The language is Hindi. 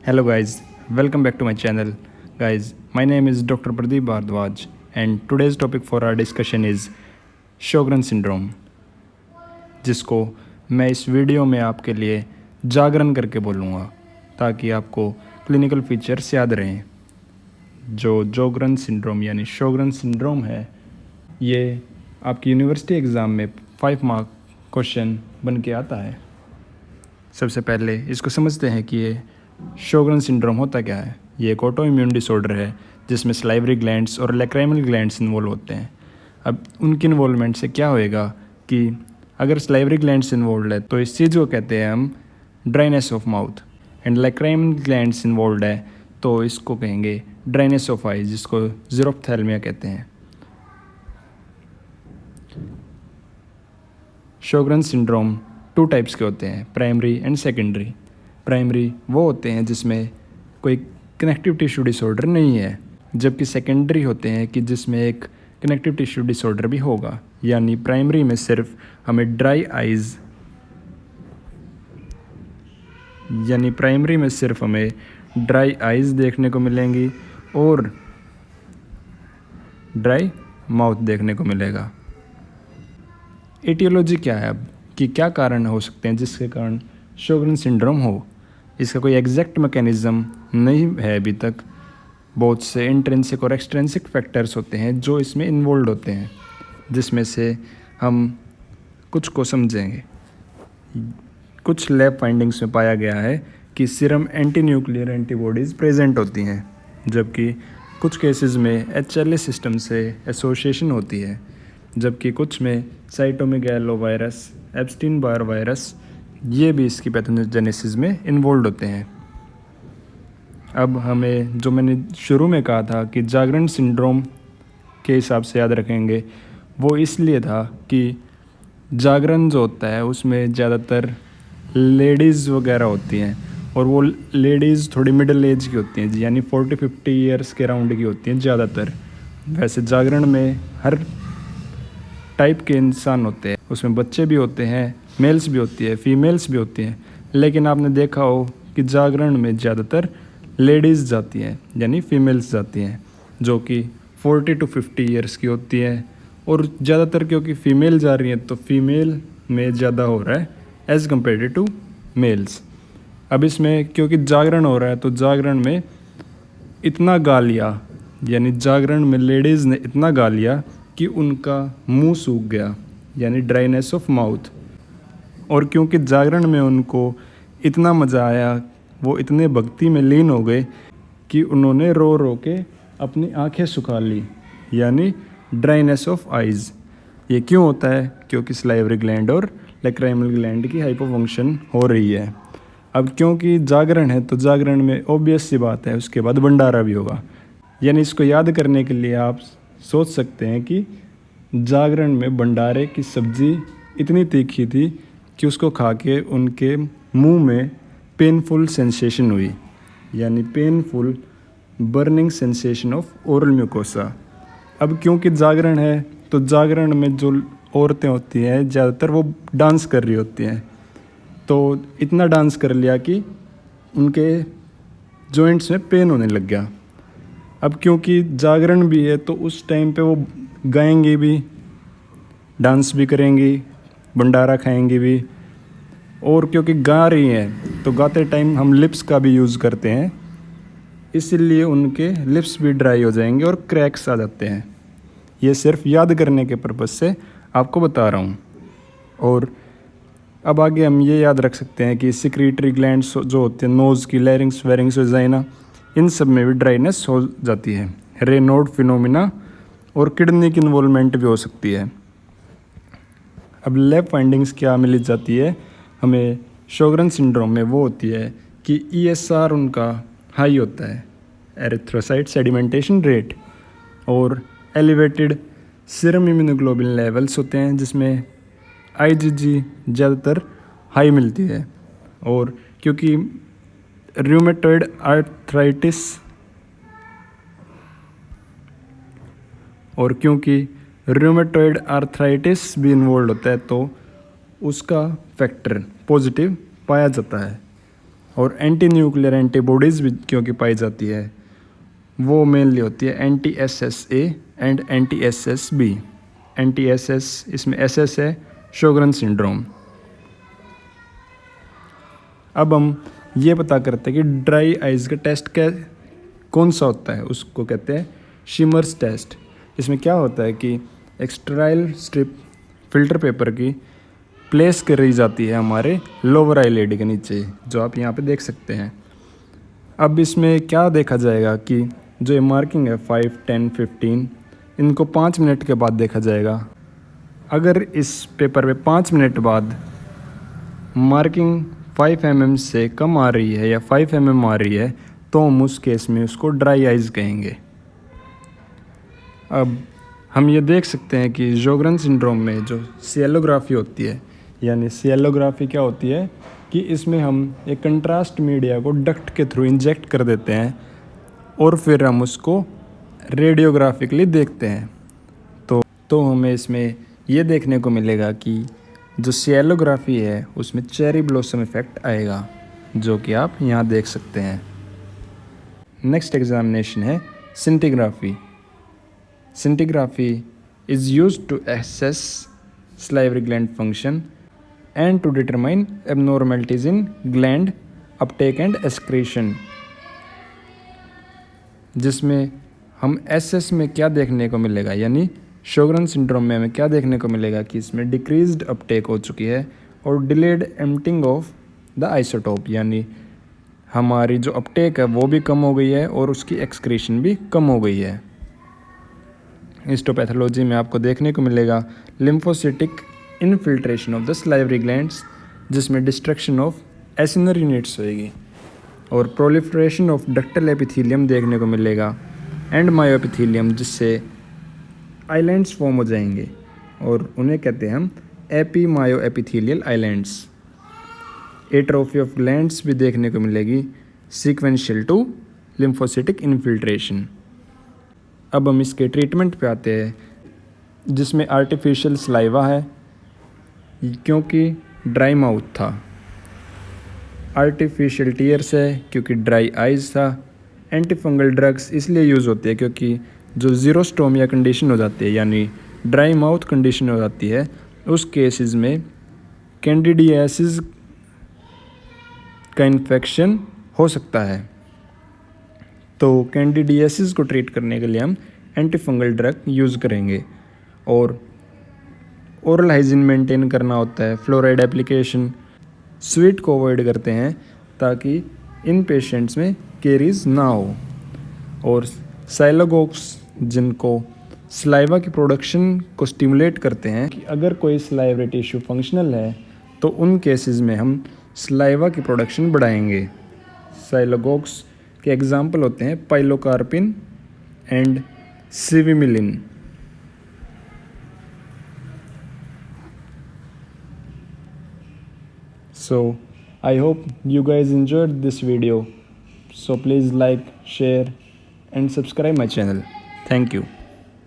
Hello guys, welcome back to my channel. Guys, my name is Dr. Pradeep Bhardwaj and today's topic for our discussion is Sjogren syndrome, जिसको मैं इस वीडियो में आपके लिए जागरण करके बोलूँगा ताकि आपको क्लिनिकल फीचर्स याद रहें। जो जोगरन सिंड्रोम यानी शोगरन सिंड्रोम है, ये आपकी यूनिवर्सिटी एग्ज़ाम में 5 मार्क क्वेश्चन बन के आता है। सबसे पहले इसको समझते हैं कि ये शोगरन सिंड्रोम होता क्या है। ये एक ऑटो इम्यून डिसऑर्डर है जिसमें सलाइवरी ग्लैंड्स और लैक्राइमल ग्लैंड्स इन्वॉल्व होते हैं। अब उनकी इन्वॉल्वमेंट से क्या होएगा कि अगर सलाइवरी ग्लैंड्स इन्वॉल्व है तो इस चीज़ को कहते हैं हम dryness of mouth, and lacrimal glands involve है तो इसको कहेंगे ड्राइनेस ऑफ आइज, जिसको ज़ीरोफ्थैल्मिया कहते हैं। शोगरन सिंड्रोम 2 टाइप्स के होते हैं, प्राइमरी एंड सेकेंडरी। प्राइमरी वो होते हैं जिसमें कोई कनेक्टिव टिश्यू डिसऑर्डर नहीं है, जबकि सेकेंडरी होते हैं कि जिसमें एक कनेक्टिव टिश्यू डिसऑर्डर भी होगा। यानी प्राइमरी में सिर्फ हमें ड्राई आइज़ देखने को मिलेंगी और ड्राई माउथ देखने को मिलेगा। एटियोलॉजी क्या है अब, कि क्या कारण हो सकते हैं जिसके कारण शोगरन सिंड्रोम हो। इसका कोई एग्जैक्ट मैकेनिज़्म नहीं है अभी तक। बहुत से इंट्रिंसिक और एक्सट्रिंसिक फैक्टर्स होते हैं जो इसमें इन्वॉल्व होते हैं, जिसमें से हम कुछ को समझेंगे। कुछ लैब फाइंडिंग्स में पाया गया है कि serum anti nuclear antibodies present होती हैं, जबकि कुछ केसेस में HLA सिस्टम से एसोसिएशन होती है, जबकि कुछ में cytomegalo virus, Epstein Barr virus, ये भी इसकी पैथोजेनेसिस में इन्वॉल्व होते हैं। अब हमें जो मैंने शुरू में कहा था कि जागरण सिंड्रोम के हिसाब से याद रखेंगे, वो इसलिए था कि जागरण जो होता है उसमें ज़्यादातर लेडीज़ वगैरह होती हैं, और वो लेडीज़ थोड़ी मिडिल एज की होती हैं, यानी 40-50 ईयर्स के राउंड की होती हैं ज़्यादातर। वैसे जागरण में हर टाइप के इंसान होते हैं, उसमें बच्चे भी होते हैं, मेल्स भी होती है, फीमेल्स भी होती हैं, लेकिन आपने देखा हो कि जागरण में ज़्यादातर लेडीज़ जाती हैं, यानी फीमेल्स जाती हैं, जो कि 40-50 ईयर्स की होती हैं। और ज़्यादातर क्योंकि फ़ीमेल जा रही हैं तो फीमेल में ज़्यादा हो रहा है एज़ कम्पेयर टू मेल्स। अब इसमें क्योंकि जागरण हो रहा है तो जागरण में इतना गा लिया, यानी जागरण में लेडीज़ ने इतना गा लिया कि उनका मुंह सूख गया, यानी ड्राइनेस ऑफ माउथ। और क्योंकि जागरण में उनको इतना मज़ा आया, वो इतने भक्ति में लीन हो गए कि उन्होंने रो रो के अपनी आंखें सुखा ली, यानी ड्राइनेस ऑफ आइज़। ये क्यों होता है? क्योंकि सलाइवरी ग्लैंड और लैक्राइमल ग्लैंड की हाइपोफंक्शन हो रही है। अब क्योंकि जागरण है तो जागरण में ऑब्वियस सी बात है उसके बाद भंडारा भी होगा। यानी इसको याद करने के लिए आप सोच सकते हैं कि जागरण में भंडारे की सब्ज़ी इतनी तीखी थी कि उसको खा के उनके मुंह में पेनफुल सेंसेशन हुई, यानी painful burning sensation of oral mucosa. अब क्योंकि जागरण है तो जागरण में जो औरतें होती हैं ज़्यादातर वो डांस कर रही होती हैं, तो इतना डांस कर लिया कि उनके जॉइंट्स में पेन होने लग गया। अब क्योंकि जागरण भी है तो उस टाइम पे वो गाएंगी भी, डांस भी करेंगी, भंडारा खाएंगी भी, और क्योंकि गा रही हैं तो गाते टाइम हम लिप्स का भी यूज़ करते हैं, इसीलिए उनके लिप्स भी ड्राई हो जाएंगे और क्रैक्स आ जाते हैं। ये सिर्फ याद करने के पर्पज़ से आपको बता रहा हूँ। और अब आगे हम ये याद रख सकते हैं कि सिक्रीटरी ग्लैंड्स जो होते हैं, नोज़ की, लैरिंग्स, वेरिंग्स, वेजाइना, इन सब में भी ड्राइनेस हो जाती है। रेनॉल्ड फिनोमिना और किडनी की इन्वॉल्वमेंट भी हो सकती है। अब लैब फाइंडिंग्स क्या मिल जाती है हमें शोगरन सिंड्रोम में, वो होती है कि ESR उनका हाई होता है, एरिथ्रोसाइट सेडिमेंटेशन रेट, और एलिवेटेड सीरम इम्यूनोग्लोबिन लेवल्स होते हैं, जिसमें IgG ज़्यादातर हाई मिलती है। और क्योंकि रूमेटॉइड आर्थराइटिस भी इन्वॉल्व होता है तो उसका फैक्टर पॉजिटिव पाया जाता है। और एंटी न्यूक्लियर एंटीबॉडीज़ भी क्योंकि पाई जाती है, वो मेनली होती है anti SSA and anti SSB। Anti SS, इसमें SS है शोगरन सिंड्रोम। अब हम ये पता करते हैं कि ड्राई आइज़ का टेस्ट कौन सा होता है, उसको कहते हैं शिमर्स टेस्ट। इसमें क्या होता है कि एक स्टेराइल स्ट्रिप फिल्टर पेपर की प्लेस करी जाती है हमारे लोअर आईलिड के नीचे, जो आप यहाँ पे देख सकते हैं। अब इसमें क्या देखा जाएगा कि जो ये मार्किंग है 5, 10, 15, इनको 5 मिनट के बाद देखा जाएगा। अगर इस पेपर पे 5 मिनट बाद मार्किंग 5 mm से कम आ रही है या 5 mm आ रही है तो हम उस केस में उसको ड्राई आइज़ कहेंगे। अब हम ये देख सकते हैं कि शोगरन सिंड्रोम में जो सिएलोग्राफी होती है, यानी सिएलोग्राफी क्या होती है कि इसमें हम एक कंट्रास्ट मीडिया को डक्ट के थ्रू इंजेक्ट कर देते हैं और फिर हम उसको रेडियोग्राफिकली देखते हैं। तो हमें इसमें ये देखने को मिलेगा कि जो सिएलोग्राफी है उसमें चेरी ब्लॉसम इफेक्ट आएगा, जो कि आप यहाँ देख सकते हैं। नेक्स्ट एग्जामिनेशन है scintigraphy. Scintigraphy is used to assess salivary gland function and to determine abnormalities in gland uptake and excretion, जिसमें हम SS में क्या देखने को मिलेगा, यानी शोगरन सिंड्रोम में हमें क्या देखने को मिलेगा कि इसमें डिक्रीज्ड अपटेक हो चुकी है और delayed emptying of the isotope, यानी हमारी जो अपटेक है वो भी कम हो गई है और उसकी एक्सक्रीशन भी कम हो गई है। हिस्टोपैथोलॉजी में आपको देखने को मिलेगा lymphocytic infiltration of the salivary glands, जिसमें डिस्ट्रक्शन ऑफ एसिनर यूनिट्स होएगी, और प्रोलिफरेशन ऑफ डक्टल एपिथेलियम देखने को मिलेगा एंड मायोएपिथेलियम, जिससे आइलैंड्स फॉर्म हो जाएंगे और उन्हें कहते हैं हम epimyoepithelial islands. Atrophy of glands भी देखने को मिलेगी सीक्वेंशियल टू लिम्फोसिटिक इनफिल्ट्रेशन। अब हम इसके ट्रीटमेंट पे आते हैं, जिसमें आर्टिफिशियल सलाइवा है क्योंकि ड्राई माउथ था, आर्टिफिशियल टीयर्स है क्योंकि ड्राई आइज़ था, एंटीफंगल ड्रग्स इसलिए यूज़ होती है क्योंकि जो ज़ीरोस्टोमिया कंडीशन हो जाती है, यानी ड्राई माउथ कंडीशन हो जाती है, उस केसेस में कैंडिडियासिस का इन्फेक्शन हो सकता है। तो कैंडिडियासिस को ट्रीट करने के लिए हम एंटीफंगल ड्रग यूज़ करेंगे, और ओरल हाइजीन मेंटेन करना होता है, फ्लोराइड एप्लीकेशन, स्वीट को अवॉइड करते हैं ताकि इन पेशेंट्स में केरीज ना हो, और साइलोगोक्स जिनको सलाइवा की प्रोडक्शन को स्टिमुलेट करते हैं कि अगर कोई सलाइवरी टिश्यू फंक्शनल है तो उन केसेस में हम सलाइवा की प्रोडक्शन बढ़ाएंगे। साइलोगोक्स के एग्जाम्पल होते हैं pilocarpine and cevimeline. So I hope you guys enjoyed this video. So please like, share and subscribe my channel. Thank you.